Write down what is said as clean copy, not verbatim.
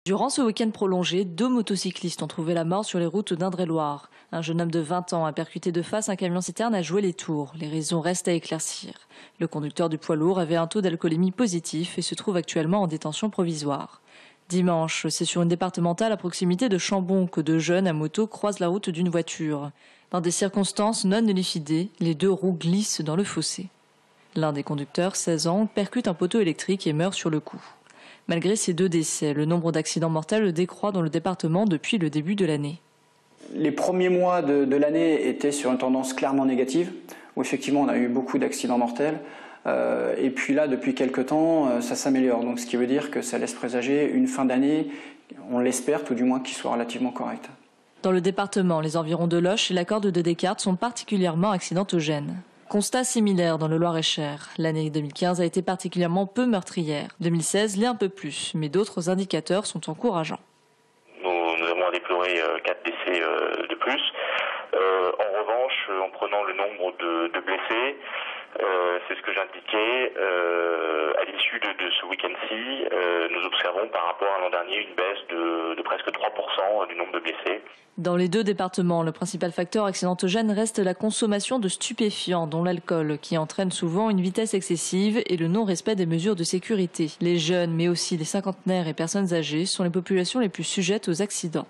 Durant ce week-end prolongé, 2 motocyclistes ont trouvé la mort sur les routes d'Indre-et-Loire. Un jeune homme de 20 ans a percuté de face un camion-citerne à jouer les tours. Les raisons restent à éclaircir. Le conducteur du poids lourd avait un taux d'alcoolémie positif et se trouve actuellement en détention provisoire. Dimanche, c'est sur une départementale à proximité de Chambon que 2 jeunes à moto croisent la route d'une voiture. Dans des circonstances non élucidées, les 2 roues glissent dans le fossé. L'un des conducteurs, 16 ans, percute un poteau électrique et meurt sur le coup. Malgré ces 2 décès, le nombre d'accidents mortels décroît dans le département depuis le début de l'année. Les premiers mois de l'année étaient sur une tendance clairement négative, où effectivement on a eu beaucoup d'accidents mortels. Et puis là, depuis quelques temps, ça s'améliore. Donc ce qui veut dire que ça laisse présager une fin d'année, on l'espère tout du moins, qui soit relativement correcte. Dans le département, les environs de Loches et la corde de Descartes sont particulièrement accidentogènes. Constat similaire dans le Loir-et-Cher. L'année 2015 a été particulièrement peu meurtrière. 2016 l'est un peu plus, mais d'autres indicateurs sont encourageants. Nous avons à déplorer 4 décès de plus. En revanche, en prenant le nombre de blessés, c'est ce que j'indiquais, à l'issue de ce week-end-ci, nous observons par rapport à l'an dernier une baisse de presque 3% du nombre de blessés. Dans les 2 départements, le principal facteur accidentogène reste la consommation de stupéfiants, dont l'alcool, qui entraîne souvent une vitesse excessive et le non-respect des mesures de sécurité. Les jeunes, mais aussi les cinquantenaires et personnes âgées, sont les populations les plus sujettes aux accidents.